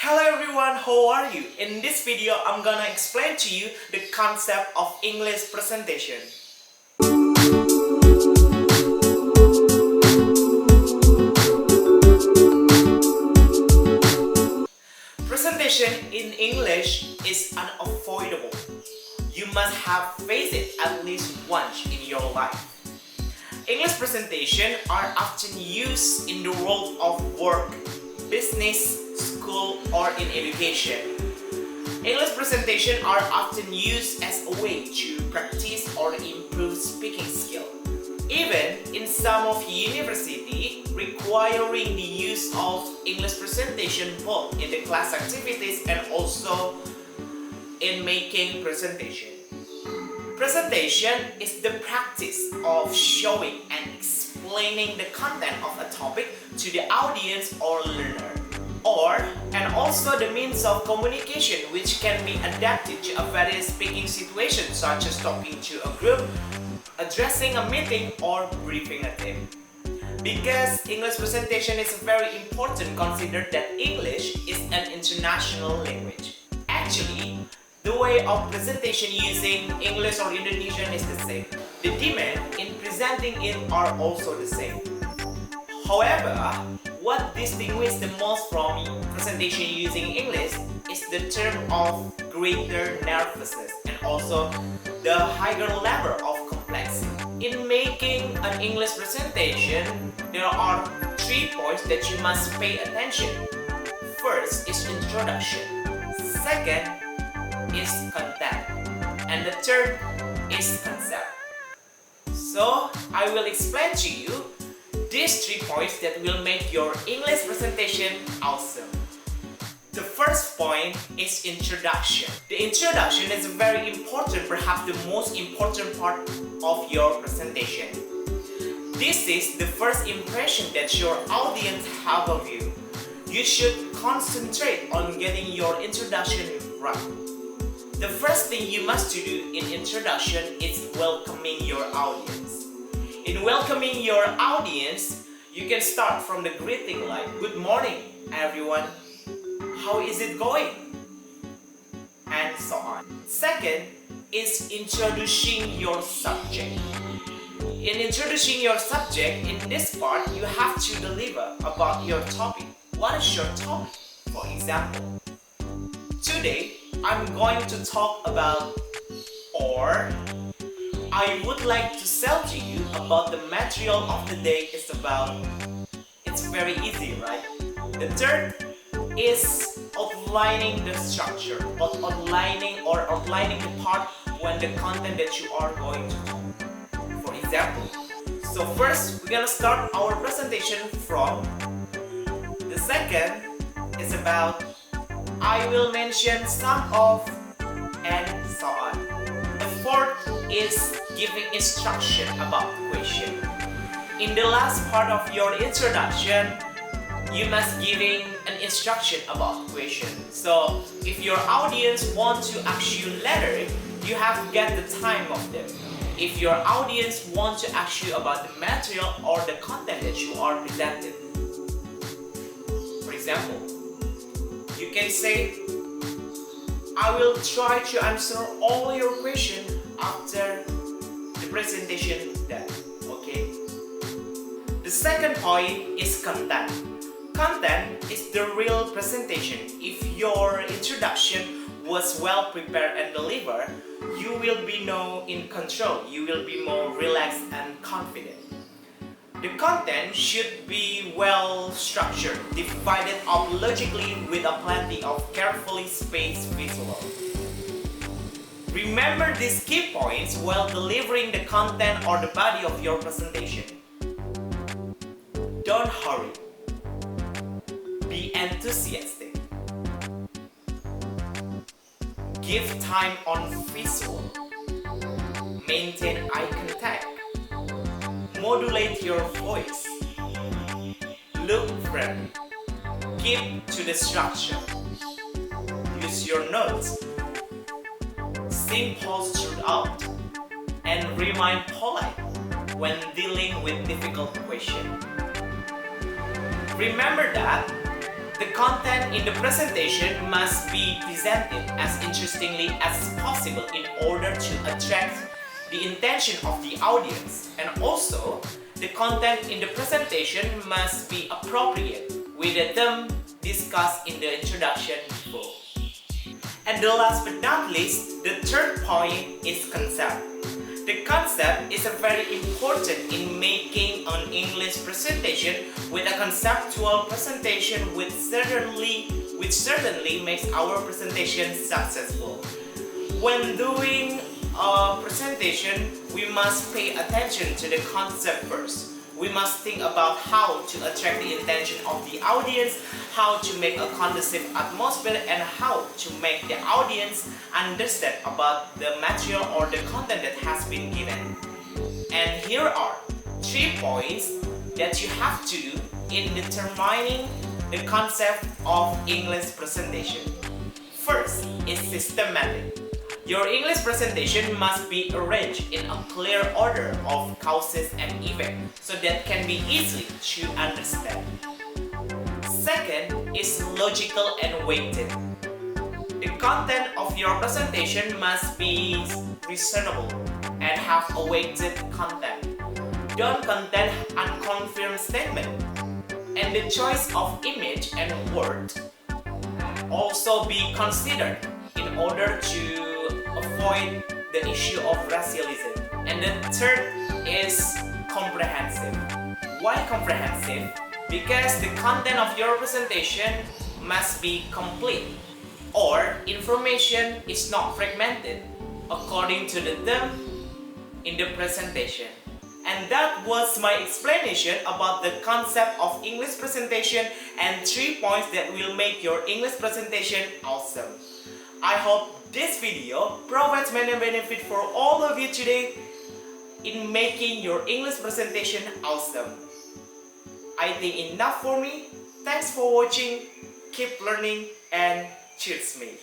Hello everyone, how are you? In this video, I'm gonna explain to you the concept of English presentation. Presentation in English is unavoidable. You must have faced it at least once in your life. English presentation are often used in the world of work, business, school, or in education. English presentation are often used as a way to practice or improve speaking skill. Even in some of university requiring the use of English presentation both in the class activities and also in making presentation. Presentation is the practice of showing and explaining the content of a topic to the audience or learner, and also the means of communication which can be adapted to a various speaking situations such as talking to a group, addressing a meeting, or briefing a team. Because English presentation is very important, consider that English is an international language. Actually, the way of presentation using English or Indonesian is the same. The demand in presenting it are also the same. However, what distinguishes the most from presentation using English is the term of greater nervousness and also the higher level of complexity. In making an English presentation, there are 3 points that you must pay attention. First is introduction. Second is content. And the third is concept. So, I will explain to you these 3 points that will make your English presentation awesome. The first point is introduction. The introduction is very important, perhaps the most important part of your presentation. This is the first impression that your audience have of you. You should concentrate on getting your introduction right. The first thing you must do in introduction is welcoming your audience. In welcoming your audience, you can start from the greeting like, "Good morning, everyone. How is it going?" And so on. Second is introducing your subject. In introducing your subject, in this part, you have to deliver about your topic. What is your topic? For example, today, I'm going to talk about, or I would like to sell to you about the material of the day is about. It's very easy, right? The third is outlining the structure, but outlining the part when the content that you are going to talk. For example, so first we're gonna start our presentation from. The second is about. I will mention some of and so on. The fourth is giving instruction about the question. In the last part of your introduction, you must giving an instruction about the question. So if your audience want to ask you later, you have to get the time of them. If your audience want to ask you about the material or the content that you are presenting. For example, you can say, I will try to answer all your questions after the presentation done. Okay? The second point is content. Content is the real presentation. If your introduction was well prepared and delivered, you will be more in control. You will be more relaxed and confident. The content should be well structured, divided up logically with a plenty of carefully spaced visuals. Remember these key points while delivering the content or the body of your presentation. Don't hurry. Be enthusiastic. Give time on visual. Maintain eye contact. Modulate your voice. Look friendly. Keep to the structure. Use your notes. Sing pause throughout. And remain polite when dealing with difficult questions. Remember that the content in the presentation must be presented as interestingly as possible in order to attract the attention of the audience. And also, the content in the presentation must be appropriate with the theme discussed in the introduction before. And the last but not least, the third point is concept. The concept is very important in making an English presentation. With a conceptual presentation which certainly makes our presentation successful. When doing a presentation, we must pay attention to the concept first. We must think about how to attract the attention of the audience, how to make a conducive atmosphere, and how to make the audience understand about the material or the content that has been given. And here are 3 points that you have to do in determining the concept of English presentation. First is systematic. Your English presentation must be arranged in a clear order of causes and effects so that can be easily to understand. Second is logical and weighted. The content of your presentation must be reasonable and have a weighted content. Don't contain unconfirmed statement. And the choice of image and word also be considered in order to avoid the issue of racialism. And the third is comprehensive. Why comprehensive? Because the content of your presentation must be complete, or information is not fragmented according to the theme in the presentation. And that was my explanation about the concept of English presentation and 3 points that will make your English presentation awesome. I hope this video provides many benefits for all of you today in making your English presentation awesome. I think enough for me. Thanks for watching. Keep learning and cheers me.